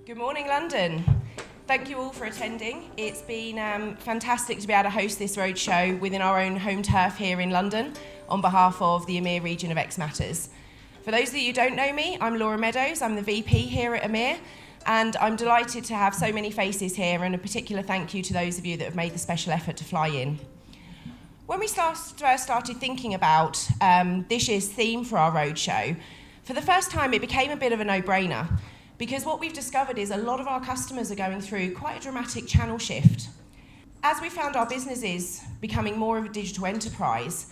Good morning, London. Thank you all for attending. It's been fantastic to be able to host this roadshow within our own home turf here in London on behalf of the EMEA region of xMatters. For those of you who don't know me, I'm Laura Meadows. I'm the VP here at EMEA, and I'm delighted to have so many faces here, and a particular thank you to those of you that have made the special effort to fly in. When we first started thinking about this year's theme for our roadshow, for the first time it became a bit of a no-brainer, because what we've discovered is a lot of our customers are going through quite a dramatic channel shift. As we found our businesses becoming more of a digital enterprise,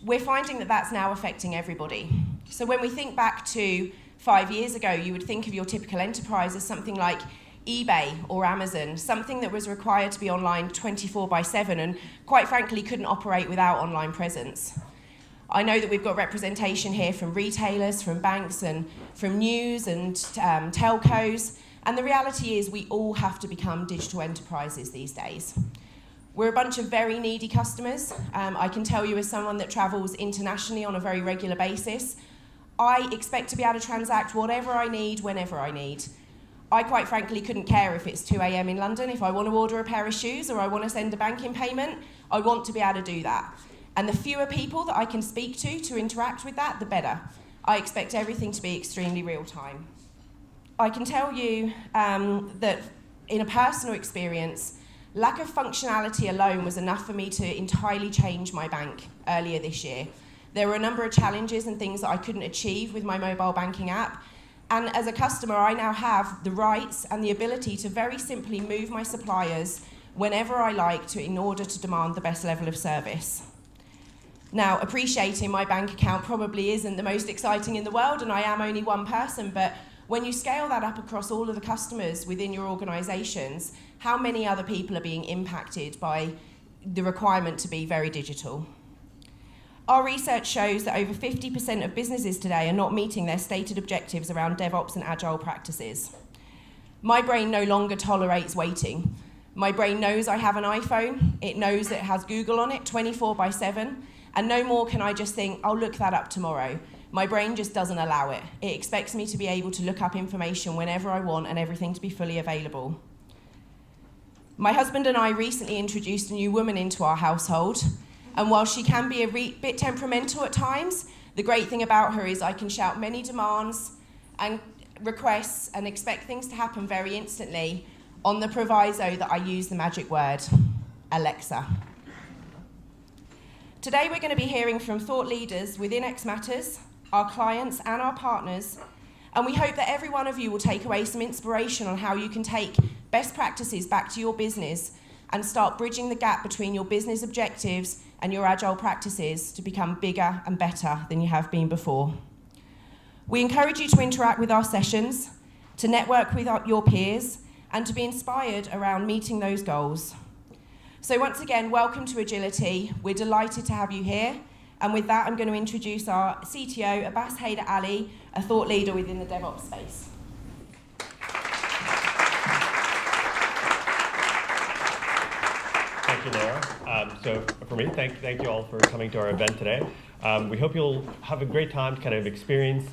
we're finding that that's now affecting everybody. So when we think back to 5 years ago, you would think of your typical enterprise as something like eBay or Amazon, something that was required to be online 24/7 and quite frankly couldn't operate without online presence. I know that we've got representation here from retailers, from banks and from news and telcos, and the reality is we all have to become digital enterprises these days. We're a bunch of very needy customers. I can tell you as someone that travels internationally on a very regular basis, I expect to be able to transact whatever I need, whenever I need. I quite frankly couldn't care if it's 2 a.m. in London. If I want to order a pair of shoes or I want to send a banking payment, I want to be able to do that. And the fewer people that I can speak to interact with that, the better. I expect everything to be extremely real time. I can tell you that in a personal experience, lack of functionality alone was enough for me to entirely change my bank earlier this year. There were a number of challenges and things that I couldn't achieve with my mobile banking app. And as a customer, I now have the rights and the ability to very simply move my suppliers whenever I like in order to demand the best level of service. Now, appreciating my bank account probably isn't the most exciting in the world, and I am only one person, but when you scale that up across all of the customers within your organizations, how many other people are being impacted by the requirement to be very digital? Our research shows that over 50% of businesses today are not meeting their stated objectives around DevOps and agile practices. My brain no longer tolerates waiting. My brain knows I have an iPhone, it knows that it has Google on it 24/7, and no more can I just think, I'll look that up tomorrow. My brain just doesn't allow it. It expects me to be able to look up information whenever I want and everything to be fully available. My husband and I recently introduced a new woman into our household, and while she can be a bit temperamental at times, the great thing about her is I can shout many demands and requests and expect things to happen very instantly on the proviso that I use the magic word, Alexa. Today we're going to be hearing from thought leaders within xMatters, our clients and our partners, and we hope that every one of you will take away some inspiration on how you can take best practices back to your business and start bridging the gap between your business objectives and your agile practices to become bigger and better than you have been before. We encourage you to interact with our sessions, to network with your peers, and to be inspired around meeting those goals. So once again, welcome to Agility. We're delighted to have you here. And with that, I'm going to introduce our CTO, Abbas Haider Ali, a thought leader within the DevOps space. Thank you, Laura. So for me, thank you all for coming to our event today. We hope you'll have a great time to kind of experience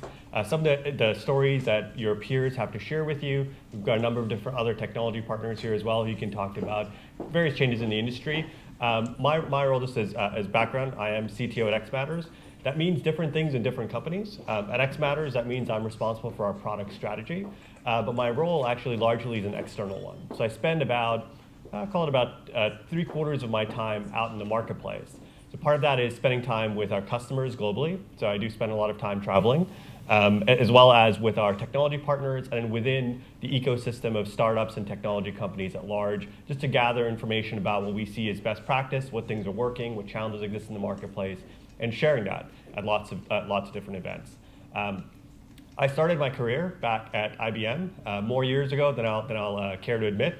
some of the stories that your peers have to share with you. We've got a number of different other technology partners here as well who you can talk to about various changes in the industry. My role, just as background, I am CTO at xMatters. That means different things in different companies. At xMatters, that means I'm responsible for our product strategy. But my role actually largely is an external one. So I spend about 3/4 of my time out in the marketplace. So part of that is spending time with our customers globally. So I do spend a lot of time traveling, as well as with our technology partners and within the ecosystem of startups and technology companies at large, just to gather information about what we see as best practice, what things are working, what challenges exist in the marketplace, and sharing that at lots of different events. I started my career back at IBM more years ago than I'll care to admit.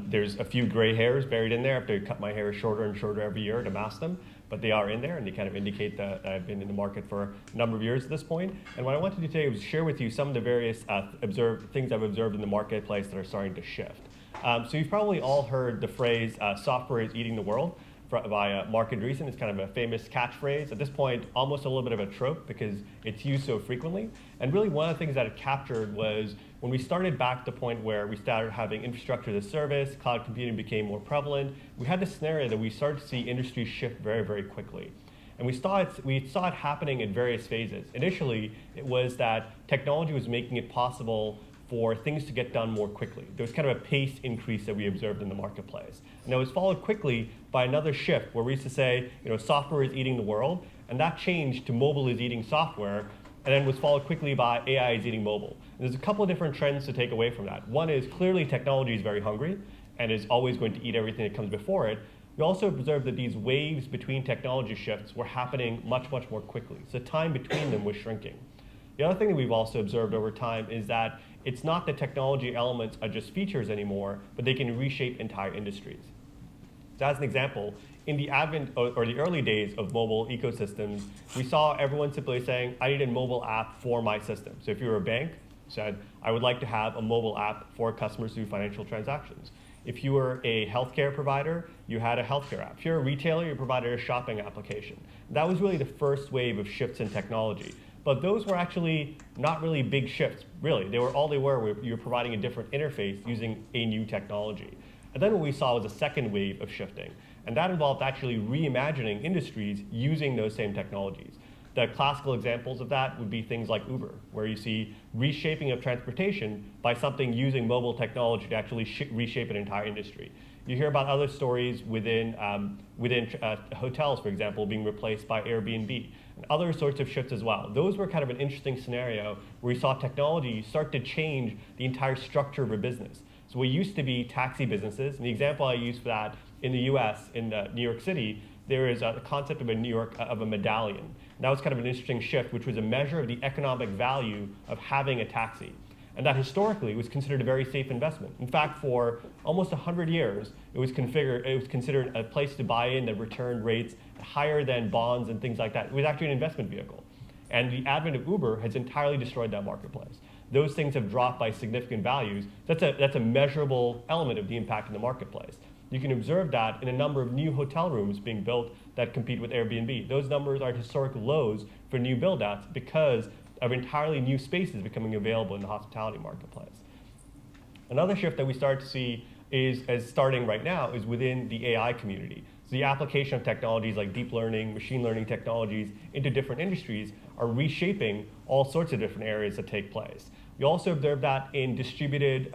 There's a few gray hairs buried in there. I have to cut my hair shorter and shorter every year to mask them, but they are in there, and they kind of indicate that I've been in the market for a number of years at this point. And what I wanted to do today was share with you some of the various things I've observed in the marketplace that are starting to shift. So you've probably all heard the phrase, software is eating the world. by market reason. It's kind of a famous catchphrase. At this point, almost a little bit of a trope because it's used so frequently. And really one of the things that it captured was when we started back to the point where we started having infrastructure as a service, cloud computing became more prevalent, we had this scenario that we started to see industries shift very, very quickly. And we saw it happening in various phases. Initially, it was that technology was making it possible for things to get done more quickly. There was kind of a pace increase that we observed in the marketplace. And it was followed quickly by another shift where we used to say, software is eating the world, and that changed to mobile is eating software, and then was followed quickly by AI is eating mobile. And there's a couple of different trends to take away from that. One is clearly technology is very hungry and is always going to eat everything that comes before it. We also observed that these waves between technology shifts were happening much, much more quickly. So time between them was shrinking. The other thing that we've also observed over time is that it's not that technology elements are just features anymore, but they can reshape entire industries. So as an example, in the advent or the early days of mobile ecosystems, we saw everyone simply saying, I need a mobile app for my system. So if you were a bank, said, I would like to have a mobile app for customers to do financial transactions. If you were a healthcare provider, you had a healthcare app. If you're a retailer, you provided a shopping application. That was really the first wave of shifts in technology. But those were actually not really big shifts, really. You were providing a different interface using a new technology. And then what we saw was a second wave of shifting. And that involved actually reimagining industries using those same technologies. The classical examples of that would be things like Uber, where you see reshaping of transportation by something using mobile technology to actually reshape an entire industry. You hear about other stories within hotels, for example, being replaced by Airbnb, and other sorts of shifts as well. Those were kind of an interesting scenario where we saw technology start to change the entire structure of a business. So we used to be taxi businesses, and the example I use for that in the US, in New York City, there is a concept of a medallion. And that was kind of an interesting shift, which was a measure of the economic value of having a taxi. And that historically was considered a very safe investment. In fact, for almost 100 years, it was considered a place to buy in that returned rates higher than bonds and things like that. It was actually an investment vehicle. And the advent of Uber has entirely destroyed that marketplace. Those things have dropped by significant values. That's a measurable element of the impact in the marketplace. You can observe that in a number of new hotel rooms being built that compete with Airbnb. Those numbers are at historic lows for new build-outs because of entirely new spaces becoming available in the hospitality marketplace. Another shift that we start to see starting right now is within the AI community. So the application of technologies like deep learning, machine learning technologies into different industries are reshaping all sorts of different areas that take place. We also observe that in distributed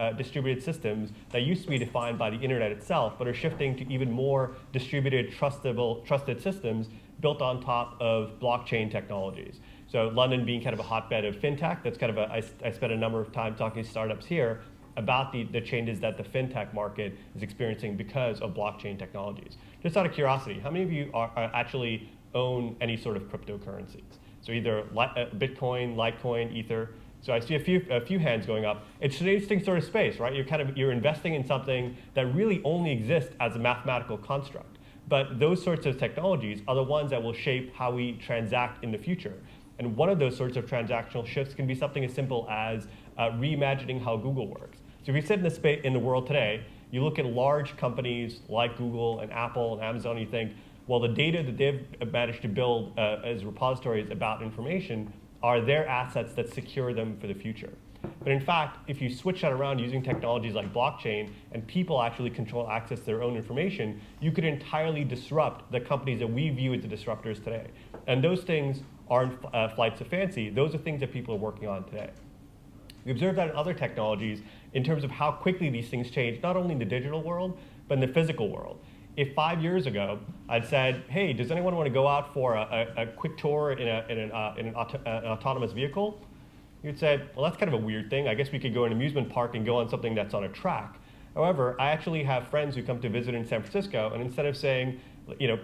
systems that used to be defined by the internet itself, but are shifting to even more distributed, trusted systems built on top of blockchain technologies. So London being kind of a hotbed of fintech, that's kind of I spent a number of time talking to startups here about the changes that the fintech market is experiencing because of blockchain technologies. Just out of curiosity, how many of you actually own any sort of cryptocurrencies? So either Bitcoin, Litecoin, Ether. So I see a few hands going up. It's an interesting sort of space, right? You're investing in something that really only exists as a mathematical construct. But those sorts of technologies are the ones that will shape how we transact in the future. And one of those sorts of transactional shifts can be something as simple as reimagining how Google works. So if you sit in the world today, you look at large companies like Google and Apple and Amazon, and you think, well, the data that they've managed to build as repositories about information are their assets that secure them for the future. But in fact, if you switch that around using technologies like blockchain and people actually control access to their own information, you could entirely disrupt the companies that we view as the disruptors today. And those things aren't flights of fancy. Those are things that people are working on today. We observe that in other technologies in terms of how quickly these things change, not only in the digital world, but in the physical world. If 5 years ago I'd said, hey, does anyone want to go out for a quick tour in an autonomous vehicle? You'd say, well, that's kind of a weird thing. I guess we could go in an amusement park and go on something that's on a track. However, I actually have friends who come to visit in San Francisco, and instead of saying,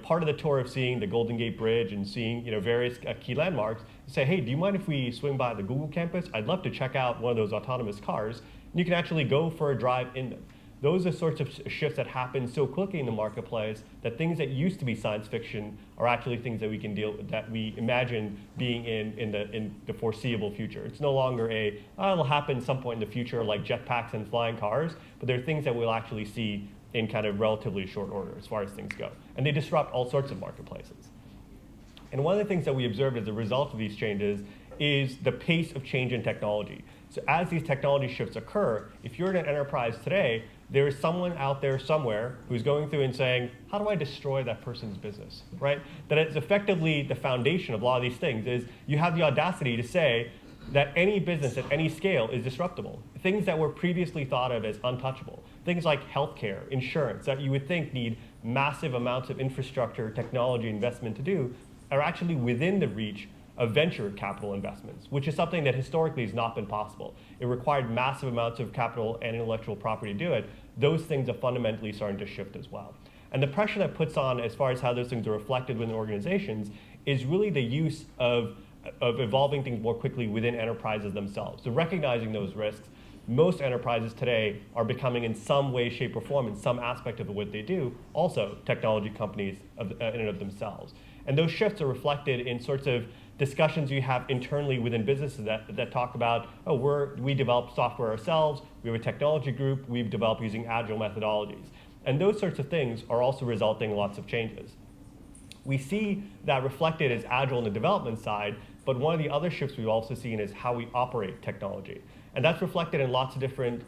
part of the tour of seeing the Golden Gate Bridge and seeing, various key landmarks, say, hey, do you mind if we swing by the Google campus? I'd love to check out one of those autonomous cars. And you can actually go for a drive in them. Those are sorts of shifts that happen so quickly in the marketplace that things that used to be science fiction are actually things that we can that we imagine being in the foreseeable future. It's no longer it'll happen some point in the future like jetpacks and flying cars, but there are things that we'll actually see in kind of relatively short order as far as things go. And they disrupt all sorts of marketplaces. And one of the things that we observed as a result of these changes is the pace of change in technology. So as these technology shifts occur, if you're in an enterprise today, there is someone out there somewhere who's going through and saying, how do I destroy that person's business, right? That it's effectively the foundation of a lot of these things is you have the audacity to say that any business at any scale is disruptible. Things that were previously thought of as untouchable. Things like healthcare, insurance, that you would think need massive amounts of infrastructure, technology investment to do, are actually within the reach of venture capital investments, which is something that historically has not been possible. It required massive amounts of capital and intellectual property to do it. Those things are fundamentally starting to shift as well. And the pressure that puts on as far as how those things are reflected within organizations is really the use of evolving things more quickly within enterprises themselves. So recognizing those risks, most enterprises today are becoming in some way, shape, or form, in some aspect of what they do, also technology companies in and of themselves. And those shifts are reflected in sorts of discussions you have internally within businesses that talk about, oh, we develop software ourselves, we have a technology group, we've developed using agile methodologies. And those sorts of things are also resulting in lots of changes. We see that reflected as agile on the development side, but one of the other shifts we've also seen is how we operate technology. And that's reflected in lots of different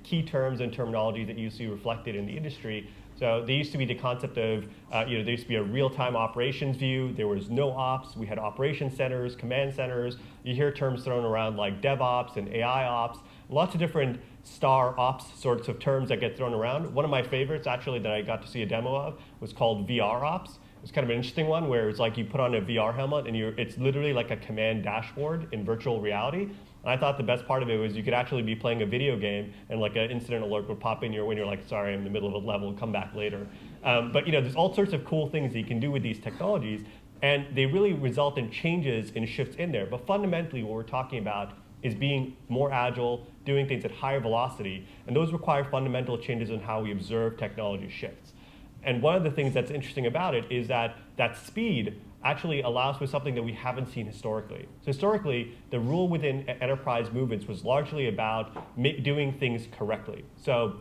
key terms and terminology that you see reflected in the industry. So there used to be the concept of, there used to be a real-time operations view. There was no ops. We had operations centers, command centers. You hear terms thrown around like DevOps and AI ops. Lots of different star ops sorts of terms that get thrown around. One of my favorites, actually, that I got to see a demo of was called VR ops. It's kind of an interesting one where it's like you put on a VR helmet and it's literally like a command dashboard in virtual reality. And I thought the best part of it was you could actually be playing a video game and like an incident alert would pop in when you're like, sorry, I'm in the middle of a level, come back later. But there's all sorts of cool things that you can do with these technologies, and they really result in changes and shifts in there. But fundamentally, what we're talking about is being more agile, doing things at higher velocity, and those require fundamental changes in how we observe technology shifts. And one of the things that's interesting about it is that that speed actually allows for something that we haven't seen historically. So historically, the rule within enterprise movements was largely about doing things correctly. So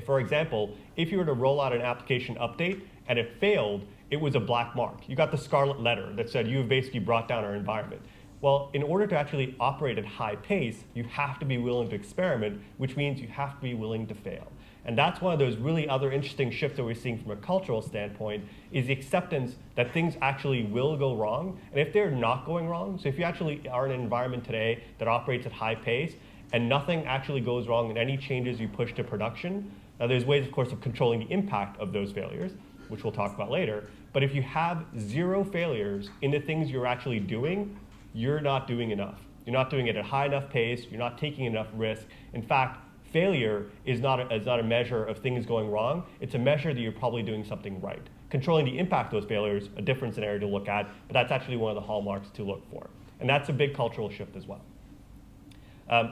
for example, if you were to roll out an application update and it failed, it was a black mark. You got the scarlet letter that said you have basically brought down our environment. Well, in order to actually operate at high pace, you have to be willing to experiment, which means you have to be willing to fail. And that's one of those really other interesting shifts that we're seeing from a cultural standpoint, is the acceptance that things actually will go wrong. And if they're not going wrong, so if you actually are in an environment today that operates at high pace and nothing actually goes wrong in any changes you push to production, now there's ways, of course, of controlling the impact of those failures, which we'll talk about later. But if you have zero failures in the things you're actually doing, you're not doing enough. You're not doing it at a high enough pace. You're not taking enough risk. In fact, failure is not a measure of things going wrong. It's a measure that you're probably doing something right. Controlling the impact of those failures, a different scenario to look at, but that's actually one of the hallmarks to look for. And that's a big cultural shift as well.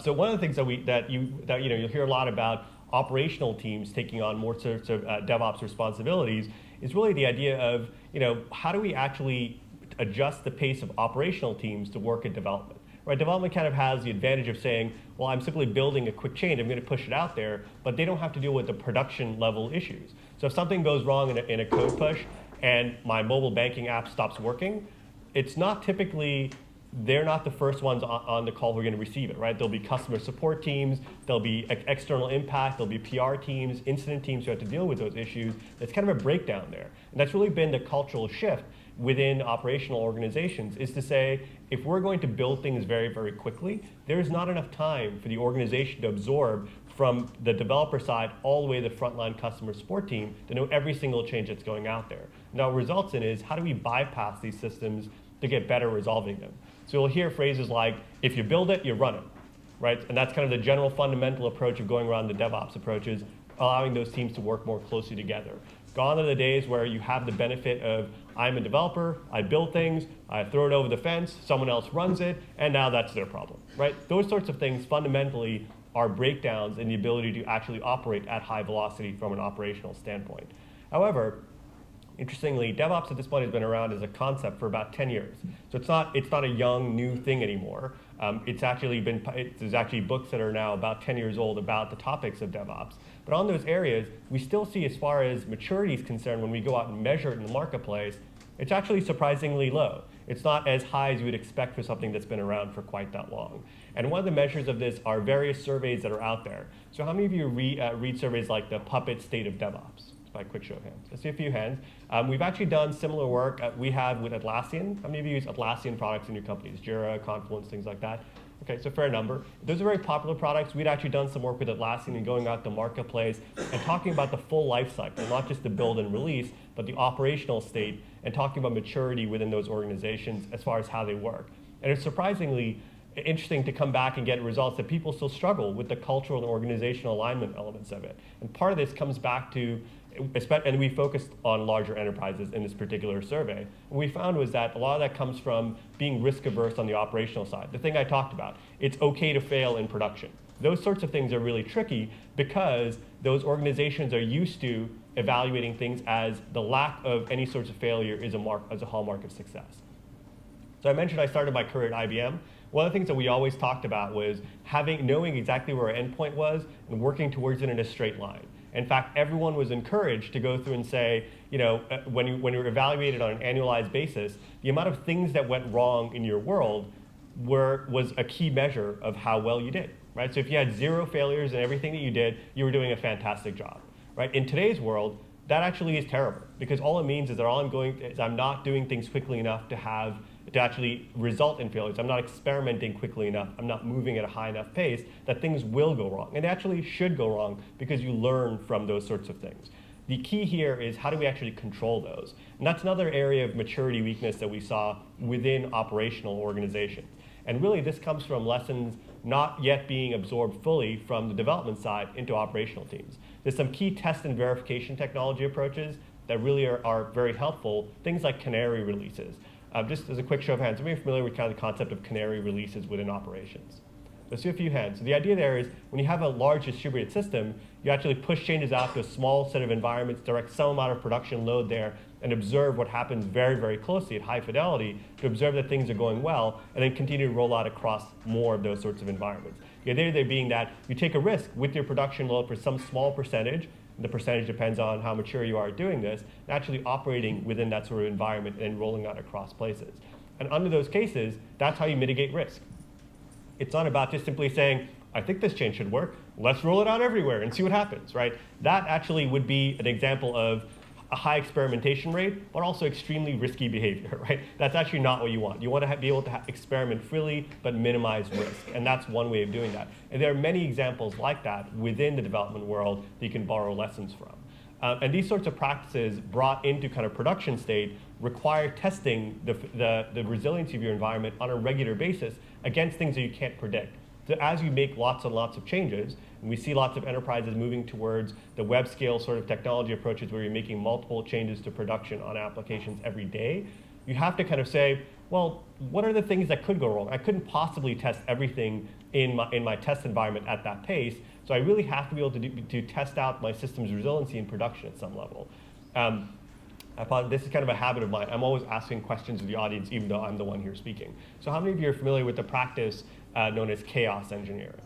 So one of the things that you'll hear a lot about operational teams taking on more sorts of DevOps responsibilities is really the idea of, how do we actually adjust the pace of operational teams to work at development? Right, development kind of has the advantage of saying, well, I'm simply building a quick change, I'm going to push it out there, but they don't have to deal with the production level issues. So if something goes wrong in a code push and my mobile banking app stops working, it's not typically, they're not the first ones on the call who are going to receive it, right? There'll be customer support teams, there'll be external impact, there'll be PR teams, incident teams who have to deal with those issues. It's kind of a breakdown there. And that's really been the cultural shift within operational organizations, is to say, if we're going to build things very, very quickly, there's not enough time for the organization to absorb from the developer side all the way to the frontline customer support team to know every single change that's going out there. Now, what results in is, how do we bypass these systems to get better resolving them? So you'll hear phrases like, if you build it, you run it, right? And that's kind of the general fundamental approach of going around the DevOps approaches, allowing those teams to work more closely together. Gone are the days where you have the benefit of, I'm a developer, I build things, I throw it over the fence, someone else runs it, and now that's their problem, right? Those sorts of things fundamentally are breakdowns in the ability to actually operate at high velocity from an operational standpoint. However, interestingly, DevOps at this point has been around as a concept for about 10 years. So it's not a young, new thing anymore. There's actually books that are now about 10 years old about the topics of DevOps. But on those areas, we still see, as far as maturity is concerned, when we go out and measure it in the marketplace, it's actually surprisingly low. It's not as high as you would expect for something that's been around for quite that long. And one of the measures of this are various surveys that are out there. So how many of you read surveys like the Puppet State of DevOps? By a quick show of hands. I see a few hands. We've actually done similar work we have with Atlassian. How many of you use Atlassian products in your companies? Jira, Confluence, things like that? Okay, so fair number. Those are very popular products. We'd actually done some work with Atlassian and going out to marketplace and talking about the full life cycle, not just the build and release, but the operational state, and talking about maturity within those organizations as far as how they work. And it's surprisingly interesting to come back and get results that people still struggle with the cultural and organizational alignment elements of it. And part of this comes back to, and we focused on larger enterprises in this particular survey. What we found was that a lot of that comes from being risk averse on the operational side. The thing I talked about, it's okay to fail in production. Those sorts of things are really tricky because those organizations are used to evaluating things as the lack of any sorts of failure is a hallmark of success. So I mentioned I started my career at IBM. One of the things that we always talked about was knowing exactly where our endpoint was and working towards it in a straight line. In fact, everyone was encouraged to go through and say, when you were evaluated on an annualized basis, the amount of things that went wrong in your world was a key measure of how well you did, right? So if you had 0 failures in everything that you did, you were doing a fantastic job, right? In today's world, that actually is terrible, because all it means is that I'm not doing things quickly enough to actually result in failures. I'm not experimenting quickly enough. I'm not moving at a high enough pace that things will go wrong. And they actually should go wrong because you learn from those sorts of things. The key here is how do we actually control those? And that's another area of maturity weakness that we saw within operational organizations. And really this comes from lessons not yet being absorbed fully from the development side into operational teams. There's some key test and verification technology approaches that really are very helpful, things like canary releases. Just as a quick show of hands, are you familiar with kind of the concept of canary releases within operations? Let's see a few hands. So the idea there is when you have a large distributed system, you actually push changes out to a small set of environments, direct some amount of production load there, and observe what happens very, very closely at high fidelity to observe that things are going well, and then continue to roll out across more of those sorts of environments. The idea there being that you take a risk with your production load for some small percentage, and the percentage depends on how mature you are at doing this, and actually operating within that sort of environment and rolling out across places. And under those cases, that's how you mitigate risk. It's not about just simply saying, I think this change should work, let's roll it out everywhere and see what happens, right? That actually would be an example of a high experimentation rate, but also extremely risky behavior, right? That's actually not what you want. You want to be able to experiment freely, but minimize risk. And that's one way of doing that. And there are many examples like that within the development world that you can borrow lessons from. And these sorts of practices brought into kind of production state require testing the resiliency of your environment on a regular basis against things that you can't predict. So as you make lots and lots of changes, and we see lots of enterprises moving towards the web scale sort of technology approaches where you're making multiple changes to production on applications every day, you have to kind of say, well, what are the things that could go wrong? I couldn't possibly test everything in my test environment at that pace, so I really have to be able to test out my system's resiliency in production at some level. This is kind of a habit of mine. I'm always asking questions of the audience, even though I'm the one here speaking. So how many of you are familiar with the practice known as chaos engineering?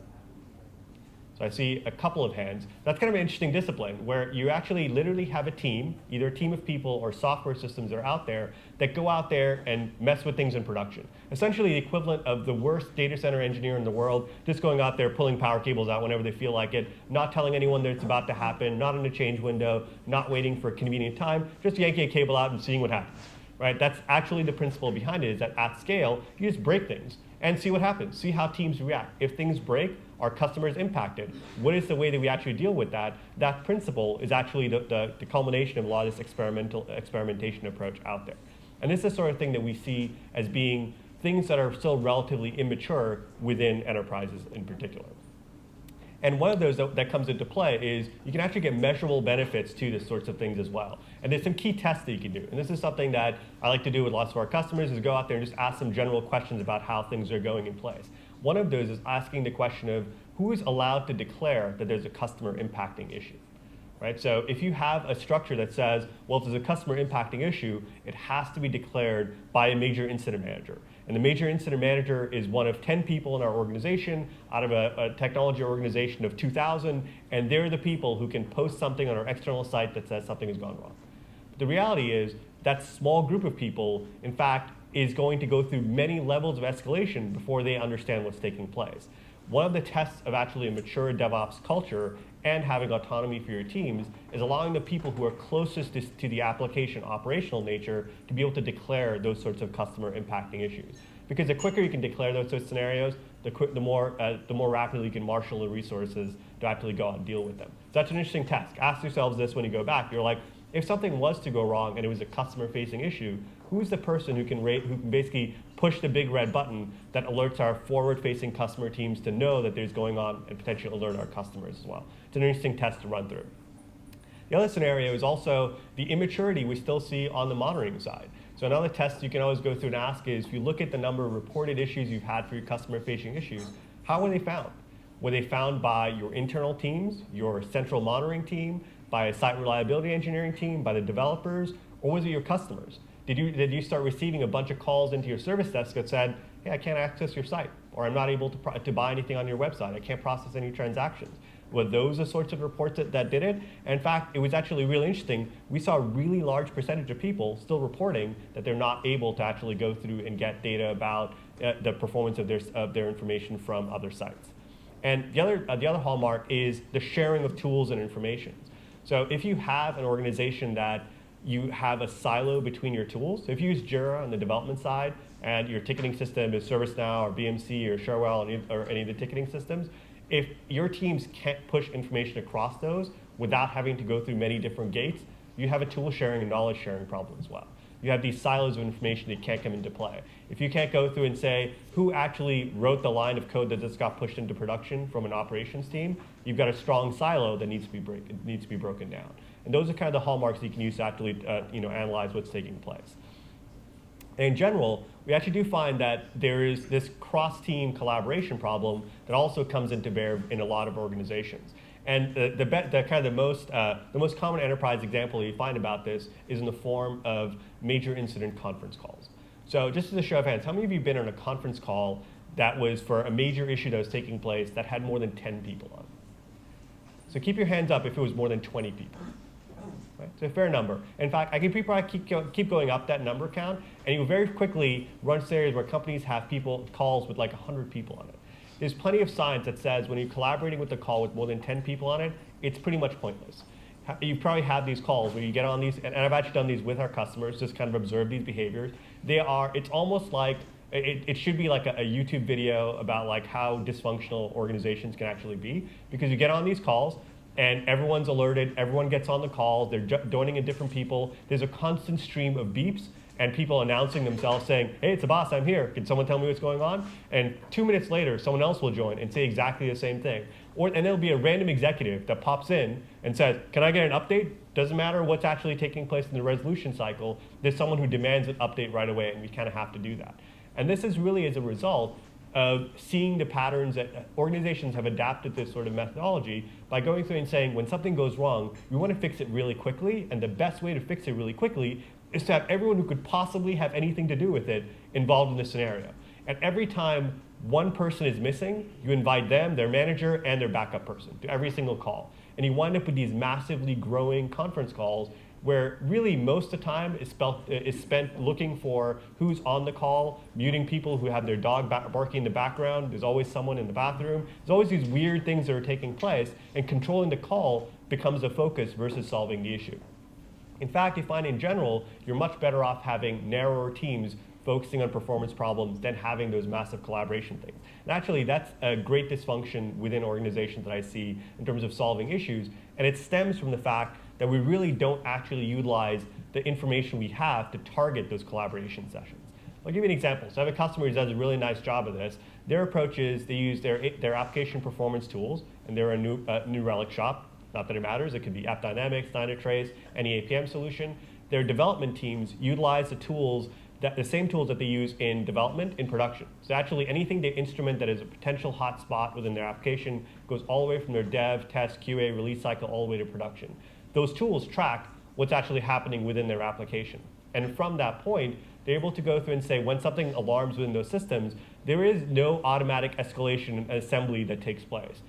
So I see a couple of hands. That's kind of an interesting discipline where you actually literally have a team, either a team of people or software systems that are out there that go out there and mess with things in production. Essentially the equivalent of the worst data center engineer in the world, just going out there pulling power cables out whenever they feel like it, not telling anyone that it's about to happen, not in a change window, not waiting for a convenient time, just yanking a cable out and seeing what happens. Right? That's actually the principle behind it, is that at scale, you just break things and see what happens. See how teams react. If things break, are customers impacted? What is the way that we actually deal with that? That principle is actually the culmination of a lot of this experimentation approach out there. And this is the sort of thing that we see as being things that are still relatively immature within enterprises in particular. And one of those that comes into play is you can actually get measurable benefits to this sorts of things as well. And there's some key tests that you can do. And this is something that I like to do with lots of our customers, is go out there and just ask some general questions about how things are going in place. One of those is asking the question of who is allowed to declare that there's a customer impacting issue. right? So if you have a structure that says, well, if there's a customer impacting issue, it has to be declared by a major incident manager. And the major incident manager is one of 10 people in our organization out of a technology organization of 2,000, and they're the people who can post something on our external site that says something has gone wrong. But the reality is that small group of people, in fact, is going to go through many levels of escalation before they understand what's taking place. One of the tests of actually a mature DevOps culture and having autonomy for your teams is allowing the people who are closest to the application operational nature to be able to declare those sorts of customer impacting issues. Because the quicker you can declare those sorts of scenarios, the more rapidly you can marshal the resources to actually go out and deal with them. So that's an interesting task. Ask yourselves this when you go back. You're like, if something was to go wrong and it was a customer-facing issue, who's the person who can basically push the big red button that alerts our forward-facing customer teams to know that there's going on and potentially alert our customers as well? It's an interesting test to run through. The other scenario is also the immaturity we still see on the monitoring side. So another test you can always go through and ask is, if you look at the number of reported issues you've had for your customer-facing issues, how were they found? Were they found by your internal teams, your central monitoring team, by a site reliability engineering team, by the developers, or was it your customers? Did you start receiving a bunch of calls into your service desk that said, hey, I can't access your site, or I'm not able to buy anything on your website, I can't process any transactions? Were those the sorts of reports that did it? And in fact, it was actually really interesting. We saw a really large percentage of people still reporting that they're not able to actually go through and get data about the performance of their information from other sites. And the other hallmark is the sharing of tools and information. So if you have an organization that you have a silo between your tools, so if you use Jira on the development side and your ticketing system is ServiceNow or BMC or Sharewell or any of the ticketing systems, if your teams can't push information across those without having to go through many different gates, you have a tool sharing and knowledge sharing problem as well. You have these silos of information that can't come into play. If you can't go through and say who actually wrote the line of code that just got pushed into production from an operations team, you've got a strong silo that needs to be broken down. And those are kind of the hallmarks that you can use to actually analyze what's taking place. And in general, we actually do find that there is this cross-team collaboration problem that also comes into bear in a lot of organizations. And the most common enterprise example you find about this is in the form of major incident conference calls. So just as a show of hands, how many of you have been on a conference call that was for a major issue that was taking place that had more than 10 people on it? So keep your hands up if it was more than 20 people. Right? It's a fair number. In fact, I can keep going up that number count, and you very quickly run scenarios where companies have calls with like 100 people on it. There's plenty of science that says when you're collaborating with a call with more than 10 people on it, it's pretty much pointless. You probably have these calls where you get on these, and I've actually done these with our customers, just kind of observe these behaviors. It's almost like, it should be like a YouTube video about like how dysfunctional organizations can actually be, because you get on these calls, and everyone's alerted, everyone gets on the call, they're joining in different people, there's a constant stream of beeps, and people announcing themselves saying, hey, it's Abbas, I'm here. Can someone tell me what's going on? And 2 minutes later, someone else will join and say exactly the same thing. And there'll be a random executive that pops in and says, can I get an update? Doesn't matter what's actually taking place in the resolution cycle. There's someone who demands an update right away, and we kind of have to do that. And this is really as a result of seeing the patterns that organizations have adapted this sort of methodology by going through and saying, when something goes wrong, we want to fix it really quickly, and the best way to fix it really quickly is to have everyone who could possibly have anything to do with it involved in the scenario. And every time one person is missing, you invite them, their manager, and their backup person to every single call. And you wind up with these massively growing conference calls where really most of the time is spent looking for who's on the call, muting people who have their dog barking in the background. There's always someone in the bathroom. There's always these weird things that are taking place, and controlling the call becomes a focus versus solving the issue. In fact, you find in general, you're much better off having narrower teams focusing on performance problems than having those massive collaboration things. And actually, that's a great dysfunction within organizations that I see in terms of solving issues. And it stems from the fact that we really don't actually utilize the information we have to target those collaboration sessions. I'll give you an example. So I have a customer who does a really nice job of this. Their approach is they use their application performance tools, and they're a New Relic shop. Not that it matters. It could be AppDynamics, Dynatrace, any APM solution. Their development teams utilize the tools the same tools that they use in development in production. So actually anything they instrument that is a potential hotspot within their application goes all the way from their dev, test, QA, release cycle, all the way to production. Those tools track what's actually happening within their application. And from that point, they're able to go through and say when something alarms within those systems, there is no automatic escalation and assembly that takes place.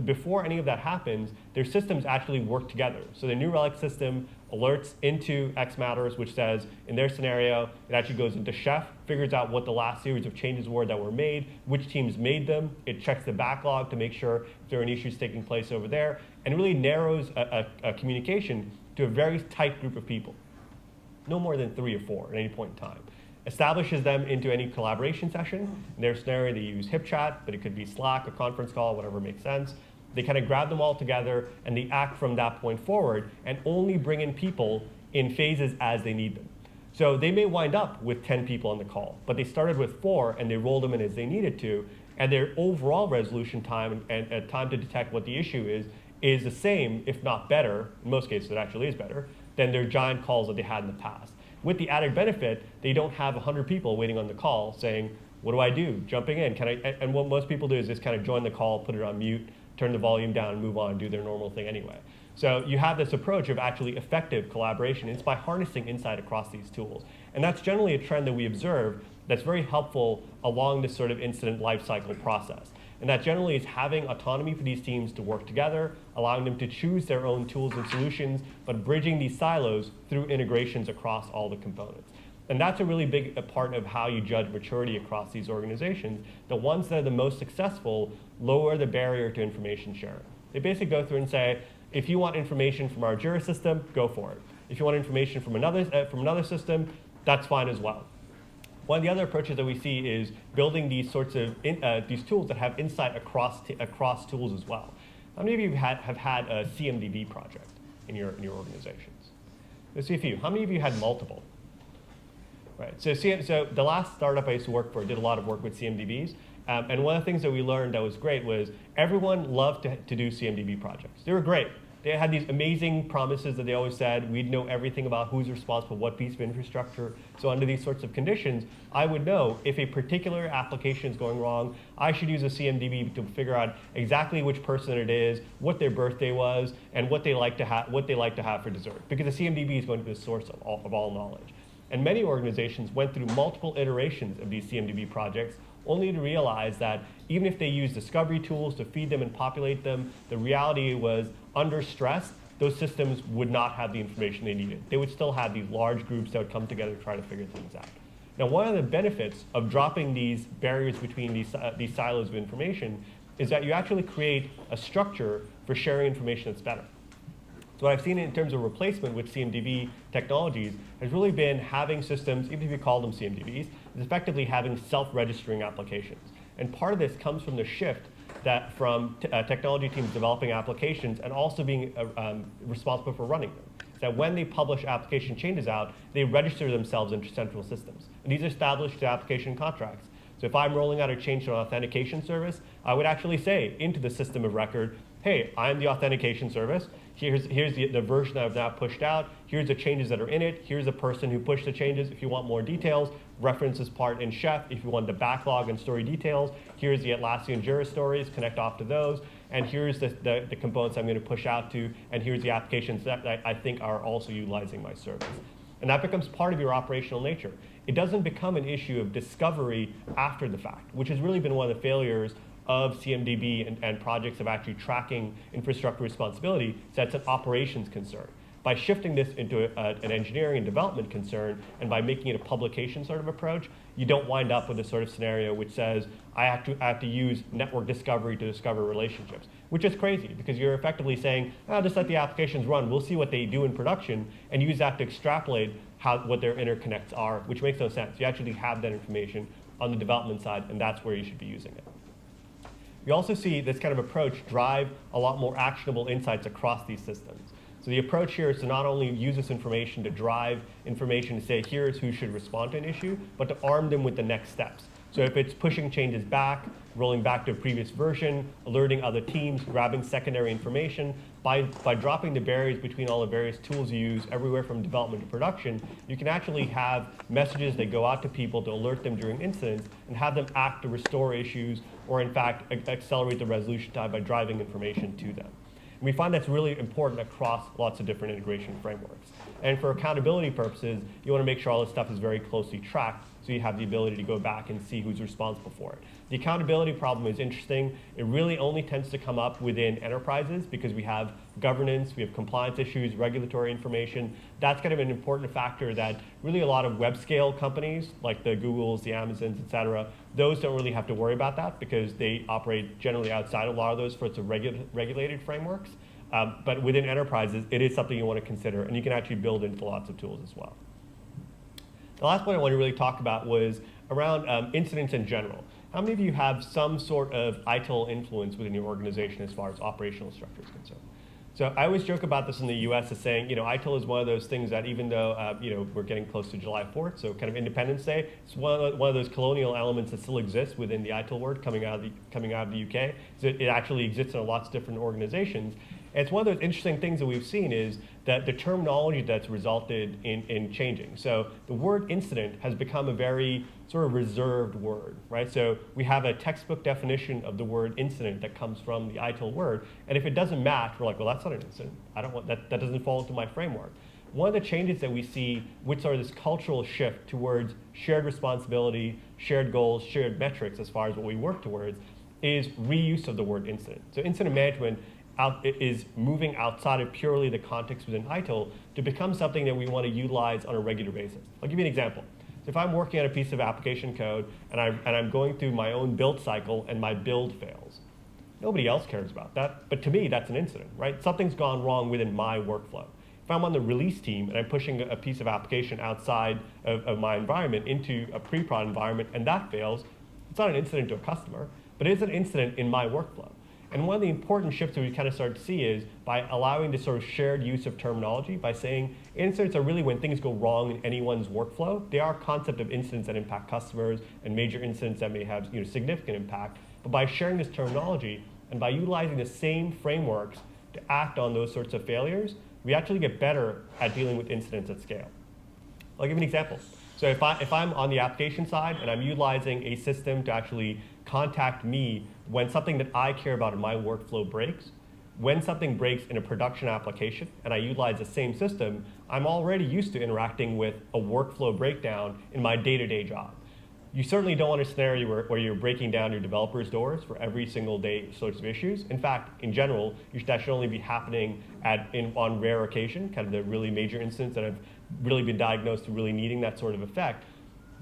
Before any of that happens, their systems actually work together. So the New Relic system alerts into xMatters, which says, in their scenario, it actually goes into Chef, figures out what the last series of changes were that were made, which teams made them. It checks the backlog to make sure if there are any issues taking place over there, and really narrows a communication to a very tight group of people. No more than 3 or 4 at any point in time. Establishes them into any collaboration session. In their scenario, they use HipChat, but it could be Slack, a conference call, whatever makes sense. They kind of grab them all together, and they act from that point forward, and only bring in people in phases as they need them. So they may wind up with 10 people on the call, but they started with 4, and they rolled them in as they needed to, and their overall resolution time and time to detect what the issue is the same, if not better, in most cases it actually is better, than their giant calls that they had in the past. With the added benefit, they don't have 100 people waiting on the call saying, what do I do? Jumping in, can I? And what most people do is just kind of join the call, put it on mute, turn the volume down, and move on, and do their normal thing anyway. So you have this approach of actually effective collaboration. It's by harnessing insight across these tools. And that's generally a trend that we observe that's very helpful along this sort of incident lifecycle process. And that generally is having autonomy for these teams to work together, allowing them to choose their own tools and solutions, but bridging these silos through integrations across all the components. And that's a really big part of how you judge maturity across these organizations. The ones that are the most successful lower the barrier to information sharing. They basically go through and say, if you want information from our Jira system, go for it. If you want information from another system, that's fine as well. One of the other approaches that we see is building these sorts of these tools that have insight across tools as well. How many of you have had a CMDB project in your organizations? Let's see a few. How many of you had multiple? Right. So the last startup I used to work for did a lot of work with CMDBs. And one of the things that we learned that was great was everyone loved to do CMDB projects. They were great. They had these amazing promises that they always said, we'd know everything about who's responsible for what piece of infrastructure. So under these sorts of conditions, I would know if a particular application is going wrong, I should use a CMDB to figure out exactly which person it is, what their birthday was, and what they like to have for dessert. Because the CMDB is going to be the source of all knowledge. And many organizations went through multiple iterations of these CMDB projects only to realize that even if they use discovery tools to feed them and populate them, the reality was under stress, those systems would not have the information they needed. They would still have these large groups that would come together to try to figure things out. Now, one of the benefits of dropping these barriers between these silos of information is that you actually create a structure for sharing information that's better. So what I've seen in terms of replacement with CMDB technologies has really been having systems, even if you call them CMDBs, is effectively having self-registering applications. And part of this comes from the shift that from technology teams developing applications and also being responsible for running them. That when they publish application changes out, they register themselves into central systems. And these are established application contracts. So if I'm rolling out a change to an authentication service, I would actually say into the system of record, hey, I'm the authentication service. Here's the version that I've now pushed out. Here's the changes that are in it. Here's the person who pushed the changes. If you want more details, reference this part in Chef. If you want the backlog and story details, here's the Atlassian Jira stories, connect off to those. And here's the components I'm going to push out to. And here's the applications that I think are also utilizing my service. And that becomes part of your operational nature. It doesn't become an issue of discovery after the fact, which has really been one of the failures of CMDB and projects of actually tracking infrastructure responsibility. So that's an operations concern. By shifting this into an engineering and development concern, and by making it a publication sort of approach, you don't wind up with a sort of scenario which says, I have to use network discovery to discover relationships, which is crazy because you're effectively saying, just let the applications run, we'll see what they do in production, and use that to extrapolate what their interconnects are, which makes no sense. You actually have that information on the development side, and that's where you should be using it. We also see this kind of approach drive a lot more actionable insights across these systems. So the approach here is to not only use this information to drive information to say, here's who should respond to an issue, but to arm them with the next steps. So if it's pushing changes back, rolling back to a previous version, alerting other teams, grabbing secondary information, by dropping the barriers between all the various tools you use, everywhere from development to production, you can actually have messages that go out to people to alert them during incidents and have them act to restore issues or in fact accelerate the resolution time by driving information to them. And we find that's really important across lots of different integration frameworks. And for accountability purposes, you want to make sure all this stuff is very closely tracked so you have the ability to go back and see who's responsible for it. The accountability problem is interesting. It really only tends to come up within enterprises because we have governance, we have compliance issues, regulatory information. That's kind of an important factor that really a lot of web scale companies like the Googles, the Amazons, et cetera, those don't really have to worry about that because they operate generally outside a lot of those sorts of regulated frameworks. But within enterprises, it is something you want to consider, and you can actually build into lots of tools as well. The last point I want to really talk about was around incidents in general. How many of you have some sort of ITIL influence within your organization as far as operational structure is concerned? So I always joke about this in the US as saying, ITIL is one of those things that even though, we're getting close to July 4th, so kind of Independence Day, it's one of those colonial elements that still exists within the ITIL word coming out of the UK. So it actually exists in lots of different organizations. And it's one of those interesting things that we've seen is that the terminology that's resulted in changing. So the word incident has become a very sort of reserved word, right? So we have a textbook definition of the word incident that comes from the ITIL word, and if it doesn't match, we're like, well, that's not an incident. I don't want that doesn't fall into my framework. One of the changes that we see with sort of this cultural shift towards shared responsibility, shared goals, shared metrics as far as what we work towards is reuse of the word incident. So incident management is moving outside of purely the context within ITIL to become something that we want to utilize on a regular basis. I'll give you an example. So if I'm working on a piece of application code and I'm going through my own build cycle and my build fails, nobody else cares about that, but to me that's an incident, right? Something's gone wrong within my workflow. If I'm on the release team and I'm pushing a piece of application outside of my environment into a pre-prod environment and that fails, it's not an incident to a customer, but it is an incident in my workflow. And one of the important shifts that we kind of start to see is by allowing this sort of shared use of terminology, by saying incidents are really when things go wrong in anyone's workflow. They are a concept of incidents that impact customers and major incidents that may have significant impact. But by sharing this terminology and by utilizing the same frameworks to act on those sorts of failures, we actually get better at dealing with incidents at scale. I'll give you an example. So if I'm on the application side and I'm utilizing a system to actually contact me when something that I care about in my workflow breaks, when something breaks in a production application and I utilize the same system, I'm already used to interacting with a workflow breakdown in my day-to-day job. You certainly don't want a scenario where you're breaking down your developers' doors for every single day sorts of issues. In fact, in general, that should only be happening on rare occasion, kind of the really major incidents that have really been diagnosed to really needing that sort of effect.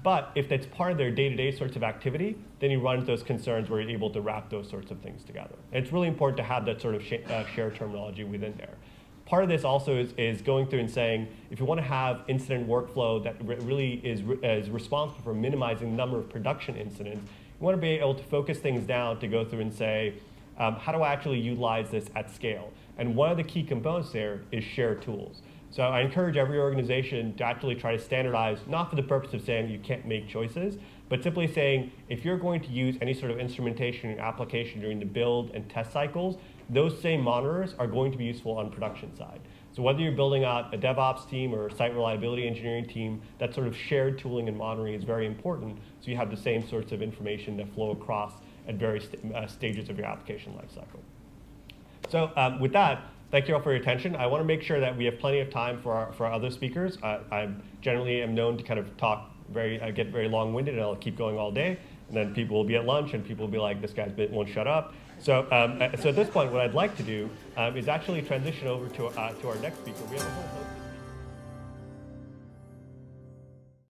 But if that's part of their day-to-day sorts of activity, then you run into those concerns where you're able to wrap those sorts of things together. And it's really important to have that sort of shared terminology within there. Part of this also is going through and saying, if you want to have incident workflow that really is responsible for minimizing the number of production incidents, you want to be able to focus things down to go through and say, how do I actually utilize this at scale? And one of the key components there is shared tools. So I encourage every organization to actually try to standardize, not for the purpose of saying you can't make choices, but simply saying if you're going to use any sort of instrumentation and application during the build and test cycles, those same monitors are going to be useful on production side. So whether you're building out a DevOps team or a site reliability engineering team, that sort of shared tooling and monitoring is very important, so you have the same sorts of information that flow across at various stages of your application lifecycle. So with that, thank you all for your attention. I want to make sure that we have plenty of time for our other speakers. I generally am known to kind of talk get very long-winded, and I'll keep going all day. And then people will be at lunch, and people will be like, "This guy won't shut up." So, so at this point, what I'd like to do is actually transition over to our next speaker. We have a whole